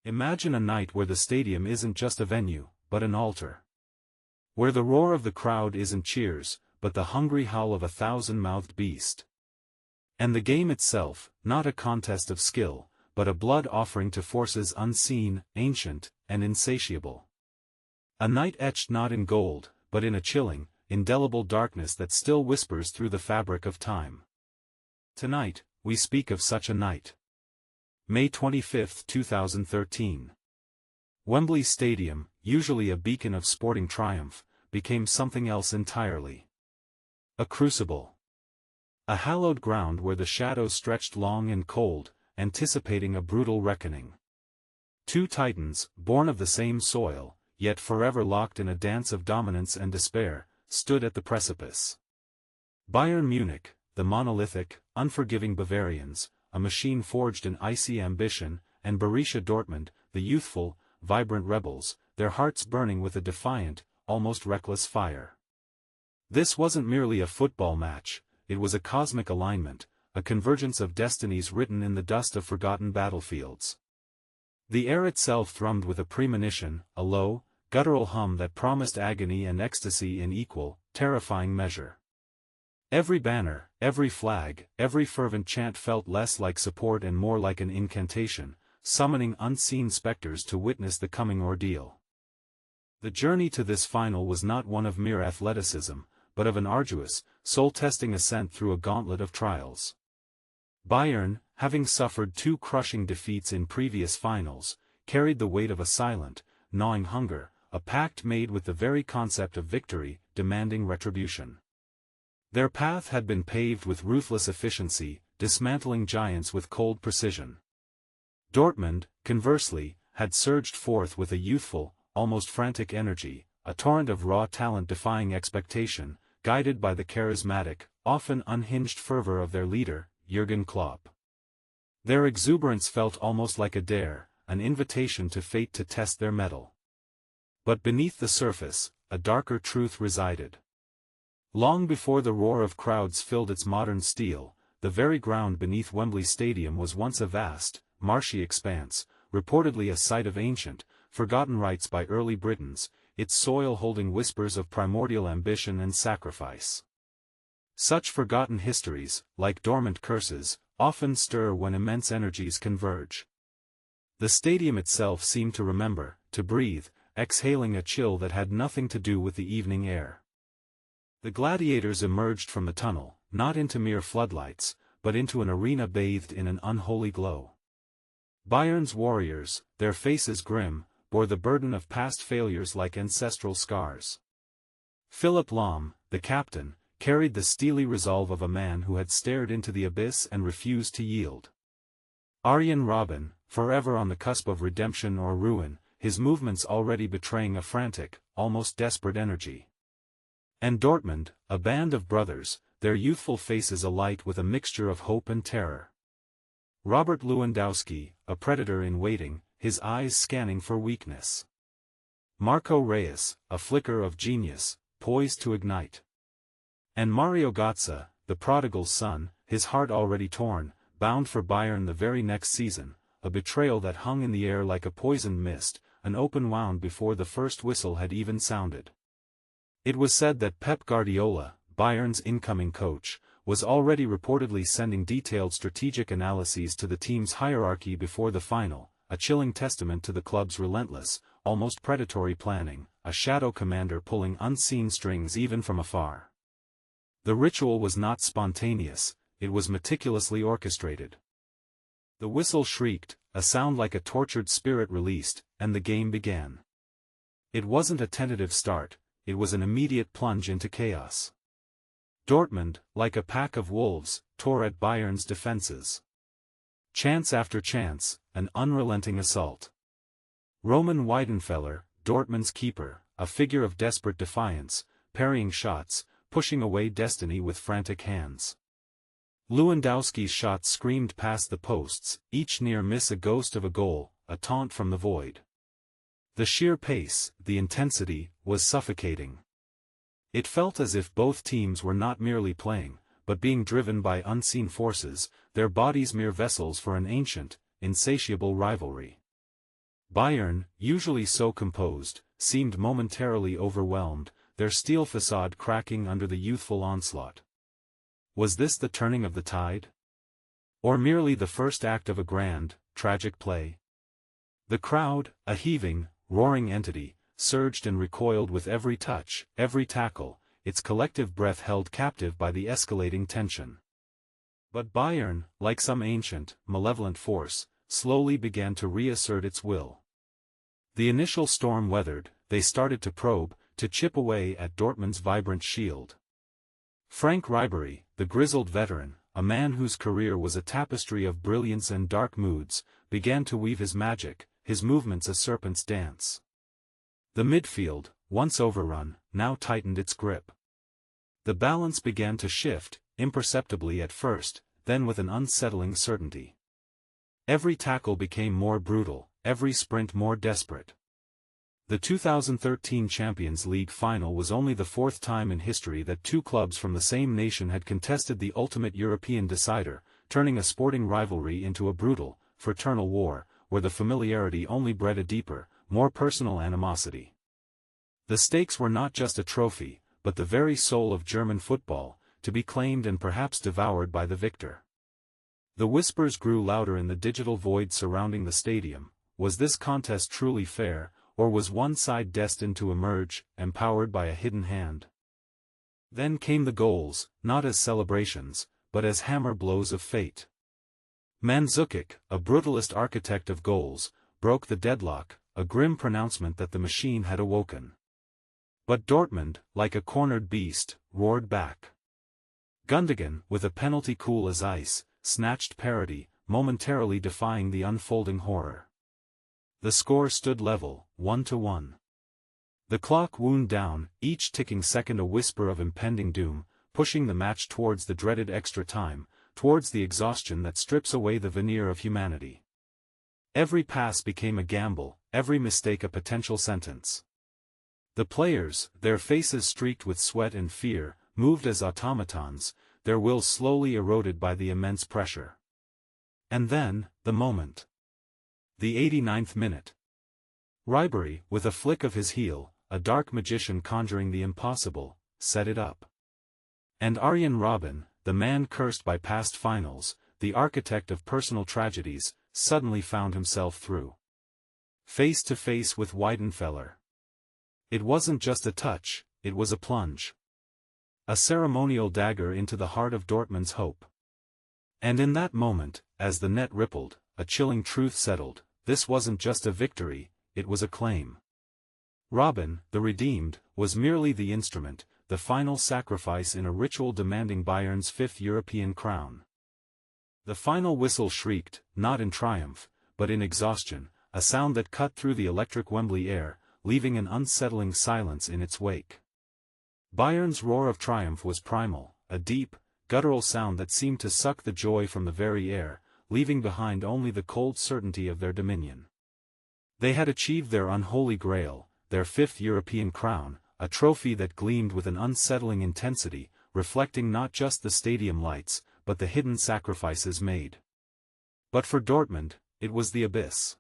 Imagine a night where the stadium isn't just a venue, but an altar. Where the roar of the crowd isn't cheers, but the hungry howl of a thousand-mouthed beast. And the game itself, not a contest of skill, but a blood offering to forces unseen, ancient, and insatiable. A night etched not in gold, but in a chilling, indelible darkness that still whispers through the fabric of time. Tonight, we speak of such a night. May 25, 2013. Wembley Stadium, usually a beacon of sporting triumph, became something else entirely. A crucible. A hallowed ground where the shadows stretched long and cold, anticipating a brutal reckoning. Two titans, born of the same soil, yet forever locked in a dance of dominance and despair, stood at the precipice. Bayern Munich, the monolithic, unforgiving Bavarians, a machine forged in icy ambition, and Borussia Dortmund, the youthful, vibrant rebels, their hearts burning with a defiant, almost reckless fire. This wasn't merely a football match, it was a cosmic alignment, a convergence of destinies written in the dust of forgotten battlefields. The air itself thrummed with a premonition, a low, guttural hum that promised agony and ecstasy in equal, terrifying measure. Every banner, every flag, every fervent chant felt less like support and more like an incantation, summoning unseen specters to witness the coming ordeal. The journey to this final was not one of mere athleticism, but of an arduous, soul-testing ascent through a gauntlet of trials. Bayern, having suffered 2 crushing defeats in previous finals, carried the weight of a silent, gnawing hunger, a pact made with the very concept of victory, demanding retribution. Their path had been paved with ruthless efficiency, dismantling giants with cold precision. Dortmund, conversely, had surged forth with a youthful, almost frantic energy, a torrent of raw talent defying expectation, guided by the charismatic, often unhinged fervor of their leader, Jürgen Klopp. Their exuberance felt almost like a dare, an invitation to fate to test their mettle. But beneath the surface, a darker truth resided. Long before the roar of crowds filled its modern steel, the very ground beneath Wembley Stadium was once a vast, marshy expanse, reportedly a site of ancient, forgotten rites by early Britons, its soil holding whispers of primordial ambition and sacrifice. Such forgotten histories, like dormant curses, often stir when immense energies converge. The stadium itself seemed to remember, to breathe, exhaling a chill that had nothing to do with the evening air. The gladiators emerged from the tunnel, not into mere floodlights, but into an arena bathed in an unholy glow. Bayern's warriors, their faces grim, bore the burden of past failures like ancestral scars. Philipp Lahm, the captain, carried the steely resolve of a man who had stared into the abyss and refused to yield. Arjen Robben, forever on the cusp of redemption or ruin, his movements already betraying a frantic, almost desperate energy. And Dortmund, a band of brothers, their youthful faces alight with a mixture of hope and terror. Robert Lewandowski, a predator in waiting, his eyes scanning for weakness. Marco Reus, a flicker of genius, poised to ignite. And Mario Götze, the prodigal son, his heart already torn, bound for Bayern the very next season, a betrayal that hung in the air like a poisoned mist, an open wound before the first whistle had even sounded. It was said that Pep Guardiola, Bayern's incoming coach, was already reportedly sending detailed strategic analyses to the team's hierarchy before the final, a chilling testament to the club's relentless, almost predatory planning, a shadow commander pulling unseen strings even from afar. The ritual was not spontaneous, it was meticulously orchestrated. The whistle shrieked, a sound like a tortured spirit released, and the game began. It wasn't a tentative start, it was an immediate plunge into chaos. Dortmund, like a pack of wolves, tore at Bayern's defenses. Chance after chance, an unrelenting assault. Roman Weidenfeller, Dortmund's keeper, a figure of desperate defiance, parrying shots, pushing away destiny with frantic hands. Lewandowski's shots screamed past the posts, each near miss a ghost of a goal, a taunt from the void. The sheer pace, the intensity, was suffocating. It felt as if both teams were not merely playing, but being driven by unseen forces, their bodies mere vessels for an ancient, insatiable rivalry. Bayern, usually so composed, seemed momentarily overwhelmed, their steel facade cracking under the youthful onslaught. Was this the turning of the tide? Or merely the first act of a grand, tragic play? The crowd, a heaving, roaring entity, surged and recoiled with every touch, every tackle, its collective breath held captive by the escalating tension. But Bayern, like some ancient, malevolent force, slowly began to reassert its will. The initial storm weathered, they started to probe, to chip away at Dortmund's vibrant shield. Frank Ribery, the grizzled veteran, a man whose career was a tapestry of brilliance and dark moods, began to weave his magic, his movements a serpent's dance. The midfield, once overrun, now tightened its grip. The balance began to shift, imperceptibly at first, then with an unsettling certainty. Every tackle became more brutal, every sprint more desperate. The 2013 Champions League final was only the fourth time in history that two clubs from the same nation had contested the ultimate European decider, turning a sporting rivalry into a brutal, fraternal war, where the familiarity only bred a deeper, more personal animosity. The stakes were not just a trophy, but the very soul of German football, to be claimed and perhaps devoured by the victor. The whispers grew louder in the digital void surrounding the stadium. Was this contest truly fair, or was one side destined to emerge, empowered by a hidden hand? Then came the goals, not as celebrations, but as hammer blows of fate. Mandzukic, a brutalist architect of goals, broke the deadlock, a grim pronouncement that the machine had awoken. But Dortmund, like a cornered beast, roared back. Gundogan, with a penalty cool as ice, snatched parity, momentarily defying the unfolding horror. The score stood level, 1-1. The clock wound down, each ticking second a whisper of impending doom, pushing the match towards the dreaded extra time, towards the exhaustion that strips away the veneer of humanity. Every pass became a gamble, every mistake a potential sentence. The players, their faces streaked with sweat and fear, moved as automatons, their wills slowly eroded by the immense pressure. And then, the moment. The 89th minute. Ribery, with a flick of his heel, a dark magician conjuring the impossible, set it up. And Arjen Robben, the man cursed by past finals, the architect of personal tragedies, suddenly found himself through. Face to face with Weidenfeller. It wasn't just a touch, it was a plunge. A ceremonial dagger into the heart of Dortmund's hope. And in that moment, as the net rippled, a chilling truth settled. This wasn't just a victory, it was a claim. Robben, the redeemed, was merely the instrument, the final sacrifice in a ritual demanding Bayern's fifth European crown. The final whistle shrieked, not in triumph, but in exhaustion, a sound that cut through the electric Wembley air, leaving an unsettling silence in its wake. Bayern's roar of triumph was primal, a deep, guttural sound that seemed to suck the joy from the very air, leaving behind only the cold certainty of their dominion. They had achieved their unholy grail, their fifth European crown, a trophy that gleamed with an unsettling intensity, reflecting not just the stadium lights, but the hidden sacrifices made. But for Dortmund, it was the abyss.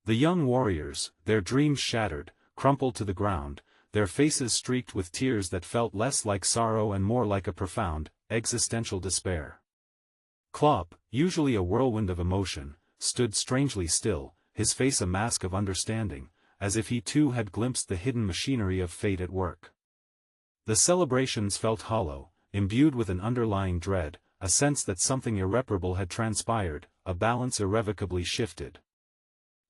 The young warriors, their dreams shattered, crumpled to the ground, their faces streaked with tears that felt less like sorrow and more like a profound, existential despair. Klopp, usually a whirlwind of emotion, stood strangely still, his face a mask of understanding, as if he too had glimpsed the hidden machinery of fate at work. The celebrations felt hollow, imbued with an underlying dread, a sense that something irreparable had transpired, a balance irrevocably shifted.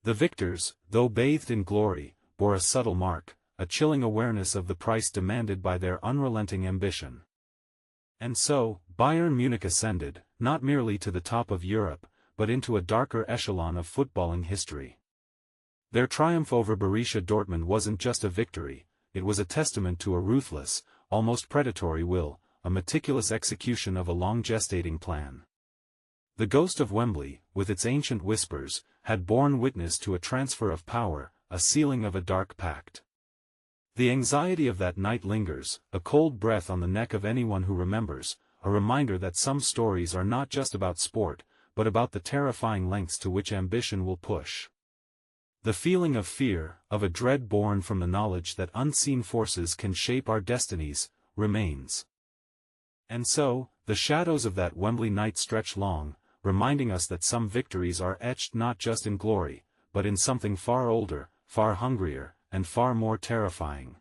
The victors, though bathed in glory, bore a subtle mark, a chilling awareness of the price demanded by their unrelenting ambition. And so, Bayern Munich ascended, not merely to the top of Europe, but into a darker echelon of footballing history. Their triumph over Borussia Dortmund wasn't just a victory, it was a testament to a ruthless, almost predatory will, a meticulous execution of a long-gestating plan. The ghost of Wembley, with its ancient whispers, had borne witness to a transfer of power, a sealing of a dark pact. The anxiety of that night lingers, a cold breath on the neck of anyone who remembers, a reminder that some stories are not just about sport, but about the terrifying lengths to which ambition will push. The feeling of fear, of a dread born from the knowledge that unseen forces can shape our destinies, remains. And so, the shadows of that Wembley night stretch long, reminding us that some victories are etched not just in glory, but in something far older, far hungrier, and far more terrifying.